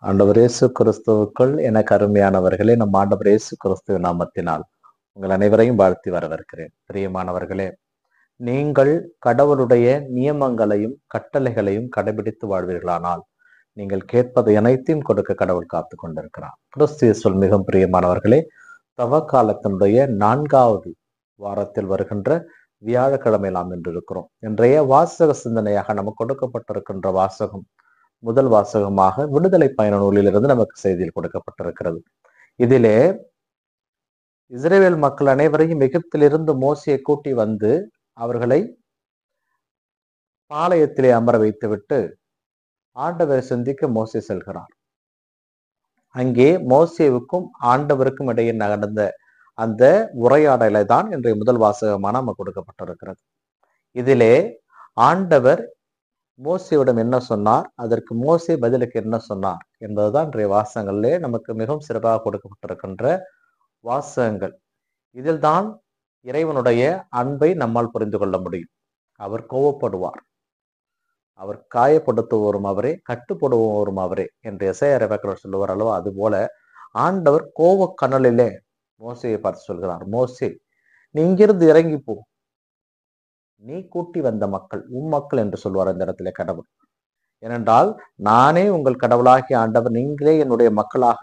ஆண்டவர் இயேசு கிறிஸ்துவுக்குள் எனக்கு அருமையானவர்களே, நம் ஆண்டவர் இயேசு கிறிஸ்துவ நாமத்தினால் உங்கள் அனைவரையும் வாழ்த்தி வரவேற்கிறேன். பிரியமானவர்களே, நீங்கள் கடவுளுடைய நியமங்களையும் கட்டளைகளையும் கடைபிடித்து வாழ்வீர்களானால் நீங்கள் கேட்பதை அனைத்தையும் கொடுக்க கடவுள் காத்து கொண்டிருக்கிறார். கிறிஸ்து இயேசுவில் மிகவும் பிரியமானவர்களே, தவக்காலத்தினுடைய 4வது வாரத்தில் வருகின்ற வியாழக்கிழமை நாம் இன்று இருக்கிறோம். இன்றைய வாசக சிந்தனையாக நமக்கு கொடுக்கப்பட்டிருக்கின்ற வாசகம் முதல் வாசகமாக விடுதலை பயண நூலிலிருந்து நமக்கு செய்தியில் கொடுக்கப்பட்டிருக்கிறது. இதிலே இஸ்ரவேல் மக்கள் அனைவரையும் எகிப்திலிருந்து மோசேயை கூட்டி வந்து அவர்களை பாளையத்திலே அமர வைத்துவிட்டு ஆண்டவரை சந்திக்க மோசே செல்கிறார். அங்கே மோசேவுக்கும் ஆண்டவருக்கும் இடையே நடந்த அந்த உரையாடலை தான் இன்றைய முதல் வாசகமான நமக்கு கொடுக்கப்பட்டிருக்கிறது. இதிலே ஆண்டவர் மோசேவிடம் என்ன சொன்னார், அதற்கு மோசே பதிலுக்கு என்ன சொன்னார் என்பதுதான் இன்றைய வாசகங்களிலே நமக்கு மிகவும் சிறப்பாக கொடுக்கப்பட்டிருக்கின்ற வாசகங்கள். இதில் தான் இறைவனுடைய அன்பை நம்மால் புரிந்து கொள்ள முடியும். அவர் கோபப்படுவார், அவர் காயப்படுத்துவோரும் அவரே, கட்டுப்படுவோரும் அவரே என்று எசாயா இறைவாக்கினர் சொல்லுவார் அல்லவா, அது போல ஆண்டவர் கோப கனலிலே மோசையை பார்த்து சொல்கிறார், மோசே நீ இங்கிருந்து இறங்கி போ, நீ கூட்டி வந்த மக்கள் உம் மக்கள் என்று சொல்வார் இந்த இடத்துல கடவுள். ஏனென்றால் நானே உங்கள் கடவுளாகி ஆண்டவர், நீங்களே என்னுடைய மக்களாக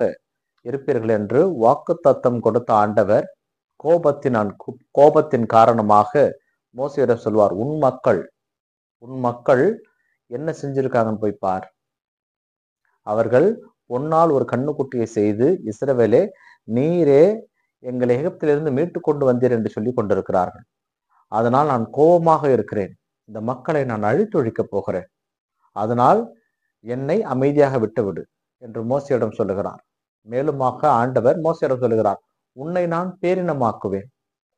இருப்பீர்கள் என்று வாக்குத்தத்தம் கொடுத்த ஆண்டவர் கோபத்தின் காரணமாக மோசையிடம் சொல்வார், உன் மக்கள் என்ன செஞ்சிருக்காங்கன்னு போய் பார். அவர்கள் பொன்னால் ஒரு கண்ணுக்குட்டியை செய்து, இஸ்ரவேலே நீரே எங்களை எகிப்திலிருந்து மீட்டு கொண்டு வந்தீர் என்று சொல்லி கொண்டிருக்கிறார்கள். அதனால் நான் கோபமாக இருக்கிறேன், இந்த மக்களை நான் அழித்தொழிக்கப் போகிறேன், அதனால் என்னை அமைதியாக விட்டுவிடு என்று மோசையிடம் சொல்லுகிறார். மேலுமாக ஆண்டவர் மோசையிடம் சொல்லுகிறார், உன்னை நான் பேரினமாக்குவேன்.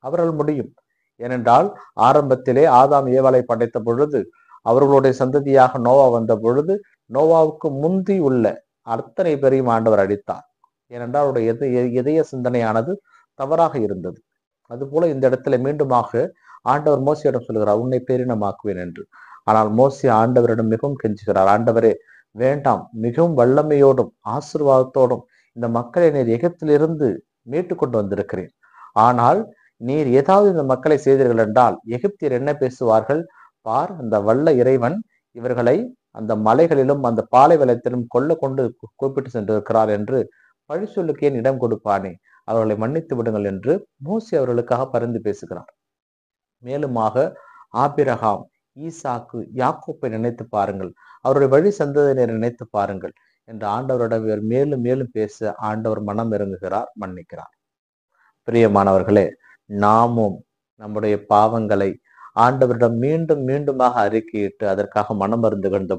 அவர்கள் முடியும். ஏனென்றால் ஆரம்பத்திலே ஆதாம் ஏவாளை படைத்த பொழுது, அவர்களுடைய சந்ததியாக நோவா வந்த பொழுது, நோவாவுக்கு முந்தி உள்ள அத்தனை பேரையும் ஆண்டவர் அழித்தார். ஏனென்றால் அவருடைய இதய சிந்தனையானது தவறாக இருந்தது. அதுபோல இந்த இடத்துல மீண்டுமாக ஆண்டவர் மோசையிடம் சொல்லுகிறார், உன்னை பேரினமாக்குவேன் என்று. ஆனால் மோசே ஆண்டவரிடம் மிகவும் கெஞ்சுகிறார், ஆண்டவரே வேண்டாம், மிகவும் வல்லமையோடும் ஆசீர்வாதத்தோடும் இந்த மக்களை நீர் எகிப்திலிருந்து மீட்டு கொண்டு வந்திருக்கிறேன். ஆனால் நீர் ஏதாவது இந்த மக்களை செய்தீர்கள் என்றால் எகிப்தியர் என்ன பேசுவார்கள் பார், அந்த வல்ல இறைவன் இவர்களை அந்த மலைகளிலும் அந்த பாலைவனத்திலும் கொண்டு கூப்பிட்டு சென்றிருக்கிறார் என்று பழி சொல்லுக்கு ஏன் இடம் கொடுப்பானே, அவர்களை மன்னித்து விடுங்கள் என்று மோசே அவர்களுக்காக பரிந்து பேசுகிறார். மேலுமாக ஆபிரகாம், ஈசாக்கு, யாக்கோப்பை நினைத்து பாருங்கள், அவருடைய வழி சந்ததியினரை நினைத்து பாருங்கள் என்று ஆண்டவரிடம் மேலும் மேலும் பேச ஆண்டவர் மனம் இறங்குகிறார், மன்னிக்கிறார். பிரியமானவர்களே, நாமும் நம்முடைய பாவங்களை ஆண்டவரிடம் மீண்டும் மீண்டுமாக அறிக்கையிட்டு அதற்காக மனம் மருந்துகின்ற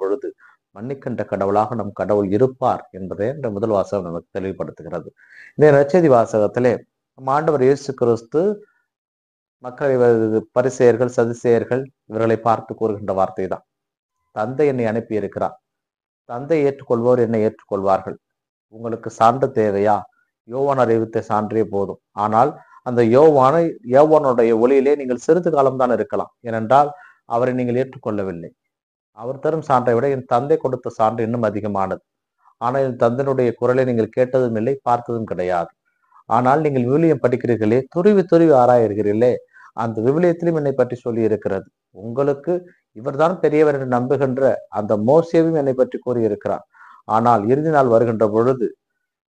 பொழுது மன்னிக்கின்ற கடவுளாக நம் கடவுள் இருப்பார் என்பதை இந்த முதல் வாசகம் நமக்கு தெளிவுபடுத்துகிறது. இந்த நற்செய்தி வாசகத்திலே நம் ஆண்டவர் இயேசு கிறிஸ்து மக்களை பரிசேயர்கள் சதுசேயர்கள் இவர்களை பார்த்து கூறுகின்ற வார்த்தை தான், தந்தை என்னை அனுப்பி இருக்கிறார், தந்தை ஏற்றுக்கொள்வோர் என்னை ஏற்றுக்கொள்வார்கள். உங்களுக்கு சான்று தேவையா? யோவான் அறிவித்த சான்றே போதும். ஆனால் அந்த யோவானுடைய ஒளியிலே நீங்கள் சிறிது காலம்தான் இருக்கலாம். ஏனென்றால் அவரை நீங்கள் ஏற்றுக்கொள்ளவில்லை. அவர் தரும் சான்றை விட என் தந்தை கொடுத்த சான்று இன்னும் அதிகமானது. ஆனால் என் தந்தையினுடைய குரலை நீங்கள் கேட்டதும் இல்லை, பார்த்ததும் கிடையாது. ஆனால் நீங்கள் விவிலியம் படிக்கிறீர்களே, துருவி ஆராயிருக்கிறீர்களே, அந்த விவிலியத்திலும் என்னை பற்றி சொல்லி இருக்கிறது. உங்களுக்கு இவர்தான் பெரியவர் என்று நம்புகின்ற அந்த மோசேவும் என்னை பற்றி கூறியிருக்கிறார். ஆனால் இறுதி நாள் வருகின்ற பொழுது,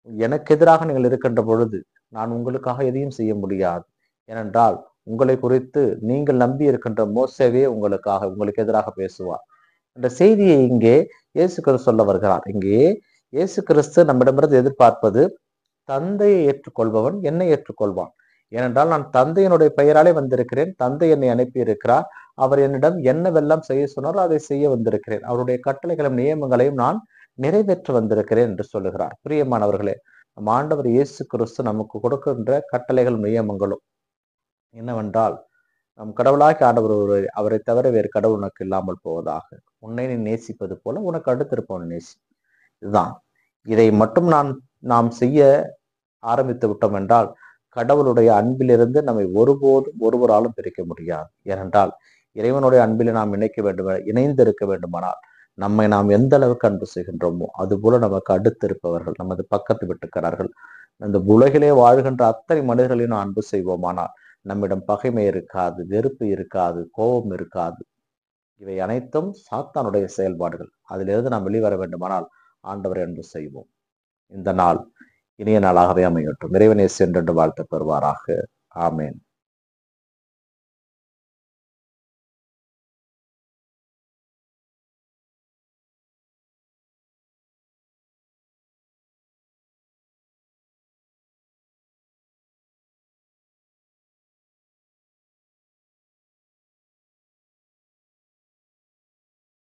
எனக்கு எதிராக நீங்கள் இருக்கின்ற பொழுது நான் உங்களுக்காக எதையும் செய்ய முடியாது. ஏனென்றால் உங்களை குறித்து நீங்கள் நம்பி இருக்கின்ற மோசேவே உங்களுக்கு எதிராக பேசுவார் என்ற செய்தியை இங்கே இயேசு கிறிஸ்து சொல்ல வருகிறார். இங்கே இயேசு கிறிஸ்து நம்மிடமிருந்து எதிர்பார்ப்பது, தந்தையை ஏற்றுக்கொள்பவன் என்னை ஏற்றுக்கொள்வான். ஏனென்றால் நான் தந்தையினுடைய பெயராலே வந்திருக்கிறேன், தந்தை என்னை அனுப்பி இருக்கிறார், அவர் என்னிடம் என்னவெல்லாம் செய்ய சொன்னாரோ அதை செய்ய வந்திருக்கிறேன், அவருடைய கட்டளைகளையும் நியமங்களையும் நான் நிறைவேற்ற வந்திருக்கிறேன் என்று சொல்லுகிறார். பிரியமானவர்களே, நம் ஆண்டவர் இயேசு கிறிஸ்து நமக்கு கொடுக்கின்ற கட்டளைகளும் நியமங்களும் என்னவென்றால், நம் கடவுளாகி ஆண்டவர் அவரை தவிர வேறு கடவுள் உனக்கு இல்லாமல் போவதாக, உன்னை நீ நேசிப்பது போல உனக்கு அடுத்திருப்பவன் நேசி. இதுதான். இதை மட்டும் நாம் செய்ய ஆரம்பித்து விட்டோம் என்றால் கடவுளுடைய அன்பிலிருந்து நம்மை ஒருபோதும் ஒருவராலும் பிரிக்க முடியாது. ஏனென்றால் இறைவனுடைய அன்பில் நாம் இணைந்திருக்க வேண்டுமானால் நம்மை நாம் எந்த அளவுக்கு அன்பு செய்கின்றோமோ அதுபோல நமக்கு அடுத்து இருப்பவர்கள், நமது பக்கத்து வீட்டுக்காரர்கள், இந்த உலகிலே வாழ்கின்ற அத்தனை மனிதர்களையும் நாம் அன்பு செய்வோமானால் நம்மிடம் பகைமை இருக்காது, வெறுப்பு இருக்காது, கோபம் இருக்காது. இவை அனைத்தும் சாத்தானுடைய செயல்பாடுகள். அதிலிருந்து நாம் வெளிவர வேண்டுமானால் ஆண்டவரை அன்பு செய்வோம். இந்த நாள் இனிய நாளாகவே அமையட்டும். இறைவனை சென்று வாழ்த்து பெறுவாராக. ஆமேன்.